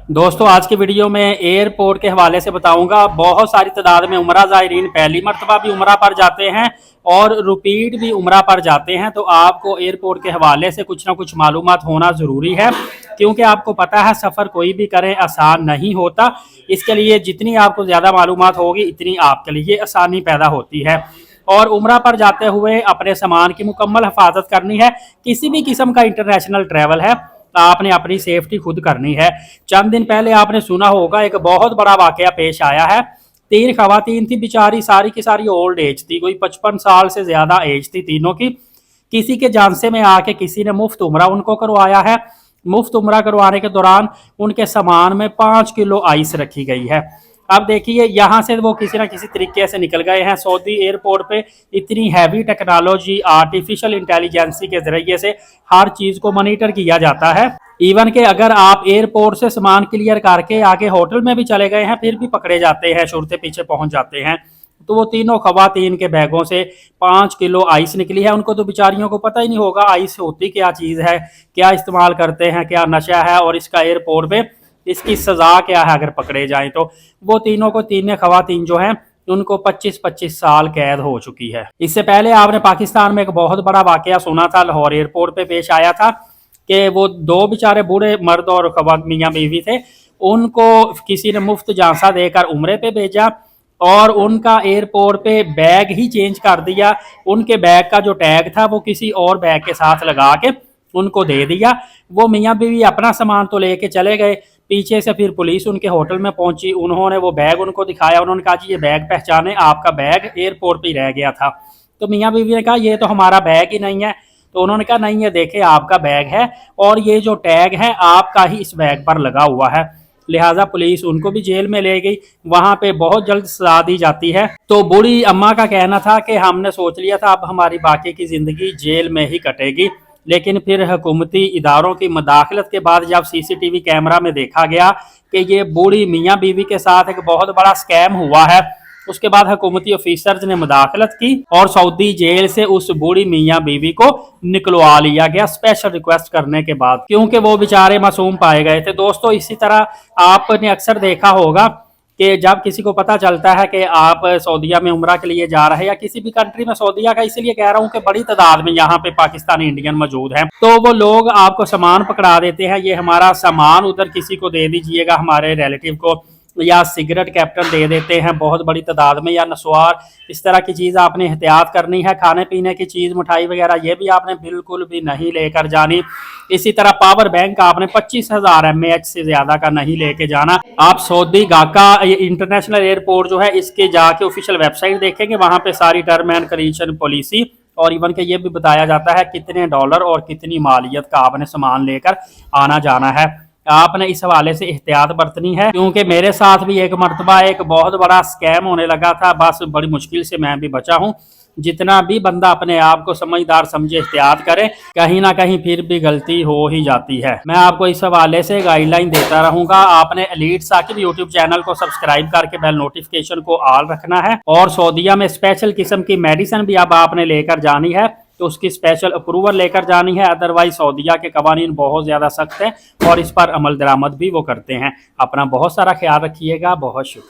दोस्तों आज की वीडियो में एयरपोर्ट के हवाले से बताऊंगा। बहुत सारी तादाद में उमरा ज़ायरीन पहली मरतबा भी उमरा पर जाते हैं और रिपीट भी उमरा पर जाते हैं, तो आपको एयरपोर्ट के हवाले से कुछ ना कुछ मालूमात होना ज़रूरी है, क्योंकि आपको पता है सफ़र कोई भी करें आसान नहीं होता। इसके लिए जितनी आपको ज़्यादा मालूमात होगी इतनी आपके लिए आसानी पैदा होती है। और उमरा पर जाते हुए अपने सामान की मुकम्मल हिफाजत करनी है। किसी भी किस्म का इंटरनेशनल ट्रैवल है, आपने अपनी सेफ्टी खुद करनी है। चंद दिन पहले आपने सुना होगा एक बहुत बड़ा वाकया पेश आया है। 3 खवातीन थी, बेचारी सारी की सारी ओल्ड एज थी, कोई 55 साल से ज्यादा एज थी तीनों की। किसी के जानसे में आके किसी ने मुफ्त उमरा उनको करवाया है। मुफ्त उमरा करवाने के दौरान उनके सामान में 5 किलो आइस रखी गई है। अब देखिए यहाँ से वो किसी ना किसी तरीके से निकल गए हैं। सऊदी एयरपोर्ट पे इतनी हैवी टेक्नोलॉजी, आर्टिफिशियल इंटेलिजेंसी के जरिए से हर चीज़ को मॉनिटर किया जाता है। इवन के अगर आप एयरपोर्ट से सामान क्लियर करके आगे होटल में भी चले गए हैं फिर भी पकड़े जाते हैं, शुरते पीछे पहुंच जाते हैं। तो वो तीनों खवातीन के बैगों से 5 किलो आइस निकली है। उनको तो बेचारियों को पता ही नहीं होगा आइस होती क्या चीज़ है, क्या इस्तेमाल करते हैं, क्या नशा है और इसका एयरपोर्ट पे इसकी सजा क्या है अगर पकड़े जाएं तो। वो तीनों को तीन खवातीन जो हैं उनको 25-25 साल कैद हो चुकी है। इससे पहले आपने पाकिस्तान में एक बहुत बड़ा वाकया सुना था, लाहौर एयरपोर्ट पे पेश आया था कि वो 2 बेचारे बूढ़े मर्द और मियाँ बीवी थे, उनको किसी ने मुफ्त झांसा देकर उम्रे पे भेजा और उनका एयरपोर्ट पे बैग ही चेंज कर दिया। उनके बैग का जो टैग था वो किसी और बैग के साथ लगा के उनको दे दिया। वो मियाँ बीवी अपना सामान तो लेके चले गए, पीछे से फिर पुलिस उनके होटल में पहुंची। उन्होंने वो बैग उनको दिखाया, उन्होंने कहा जी ये बैग पहचाने, आपका बैग एयरपोर्ट पे ही रह गया था। तो मियाँ बीवी ने कहा ये तो हमारा बैग ही नहीं है। तो उन्होंने कहा नहीं, ये देखे आपका बैग है और ये जो टैग है आपका ही इस बैग पर लगा हुआ है। लिहाजा पुलिस उनको भी जेल में ले गई, वहां पे बहुत जल्द सजा दी जाती है। तो बूढ़ी अम्मा का कहना था कि हमने सोच लिया था अब हमारी बाकी की जिंदगी जेल में ही कटेगी, लेकिन फिर हुकूमती इदारों की मदाखलत के बाद जब सीसीटीवी कैमरा में देखा गया कि ये बूढ़ी मियाँ बीवी के साथ एक बहुत बड़ा स्कैम हुआ है, उसके बाद हुकूमती ऑफिसर्स ने मुदाखलत की और सऊदी जेल से उस बूढ़ी मियाँ बीवी को निकलवा लिया गया स्पेशल रिक्वेस्ट करने के बाद, क्योंकि वो बेचारे मासूम पाए गए थे। दोस्तों इसी तरह आपने अक्सर देखा होगा कि जब किसी को पता चलता है कि आप सऊदीया में उम्रा के लिए जा रहे हैं या किसी भी कंट्री में, सऊदीया का इसलिए कह रहा हूँ कि बड़ी तादाद में यहाँ पे पाकिस्तानी इंडियन मौजूद हैं, तो वो लोग आपको सामान पकड़ा देते हैं, ये हमारा सामान उधर किसी को दे दीजिएगा, हमारे रिलेटिव को, या सिगरेट कैप्टन दे देते हैं बहुत बड़ी तादाद में, या नस्वार, इस तरह की चीज़ आपने एहतियात करनी है। खाने पीने की चीज़, मिठाई वगैरह ये भी आपने बिल्कुल भी नहीं लेकर जानी। इसी तरह पावर बैंक आपने 25,000 mAh से ज़्यादा का नहीं लेके जाना। आप सऊदी गाका इंटरनेशनल एयरपोर्ट जो है इसके जाके ऑफिशियल वेबसाइट देखेंगे, वहाँ पे सारी टर्म एंड कंडीशन पॉलिसी और इवन के ये भी बताया जाता है कितने डॉलर और कितनी मालियत का आपने सामान लेकर आना जाना है। आपने इस हवाले से एहतियात बरतनी है, क्योंकि मेरे साथ भी एक मरतबा एक बहुत बड़ा स्कैम होने लगा था, बस बड़ी मुश्किल से मैं भी बचा हूँ। जितना भी बंदा अपने आप को समझदार समझे, एहतियात करे, कहीं ना कहीं फिर भी गलती हो ही जाती है। मैं आपको इस हवाले से गाइडलाइन देता रहूंगा। आपने एलीट साकिब यूट्यूब चैनल को सब्सक्राइब करके बेल नोटिफिकेशन को ऑल रखना है। और सऊदीया में स्पेशल किस्म की मेडिसिन भी अब आपने लेकर जानी है, तो उसकी स्पेशल अप्रूवल लेकर जानी है, अदरवाइज सऊदीया के कवानीन बहुत ज़्यादा सख्त हैं और इस पर अमल दरामद भी वो करते हैं। अपना बहुत सारा ख्याल रखिएगा। बहुत शुक्रिया।